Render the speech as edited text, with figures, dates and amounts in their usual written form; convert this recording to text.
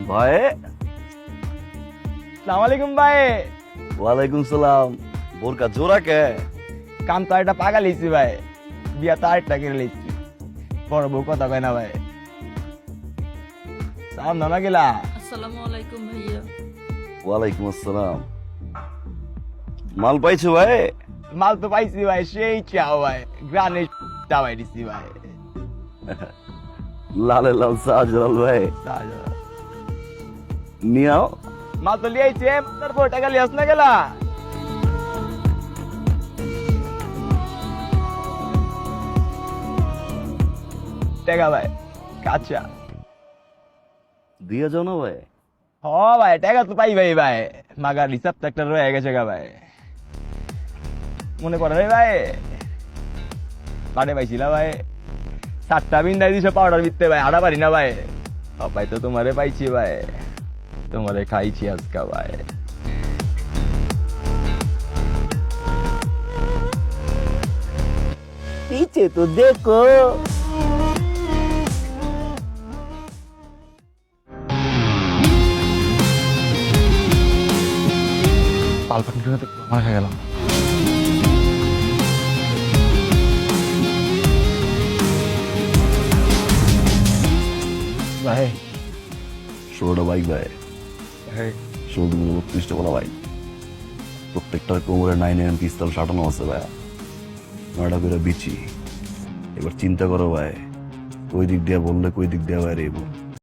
ভাই সালাম আলাইকুম ভাই। ওয়ালাইকুম সালাম। বোরকা জোড়া কে? কাম তো একটা পাগা লিখছি ভাই, বিয়া তো আরেকটা করে লিখছি। বড় বউ কথা কয় না ভাই। সালাম নানা গেলা। আসসালামু আলাইকুম ভাইয়া। ওয়ালাইকুম আসসালাম। মাল পাইছো ভাই? মাল তো পাইছি ভাই, সেই চাও ভাই, গ্রানে চাওয়াই দিছি ভাই। লালে লাল শাহজালাল ভাই তাহলে নিয়াও। মাল তো লিয়াইছে, তারপর টাকা লিয়াস না গেলা। টাকা ভাই কাঁচা। দিয়ে যাও না ভাই। হ ভাই, টাকা তো পাই ভাই। ভাই মাগার হিসাব তো একটা রয়ে গেছে গা ভাই। মনে করে রে ভাই, পাড়ে পাইছিলা ভাই, 7টা বিন্দাই দিছো পাউডার বিতে ভাই, আড়া পারি না ভাই। সবাই তো তোমারে পাইছি ভাই, তোমারে খাইছি আজকা ভাই। পিছে তো দেখো। পালপাটি মার খেয়ে গেলাম ভাই। ষোলোটা বাইক ভাই, ভাই 32টা বলা বাইক, প্রত্যেকটার কোমরে 9mm পিস্তল সাটানো আছে ভাই। 9টা করে বিচি। এবার চিন্তা করো ভাই, কই দিক দিয়ে বললে কই দিক দিয়ে বাইরে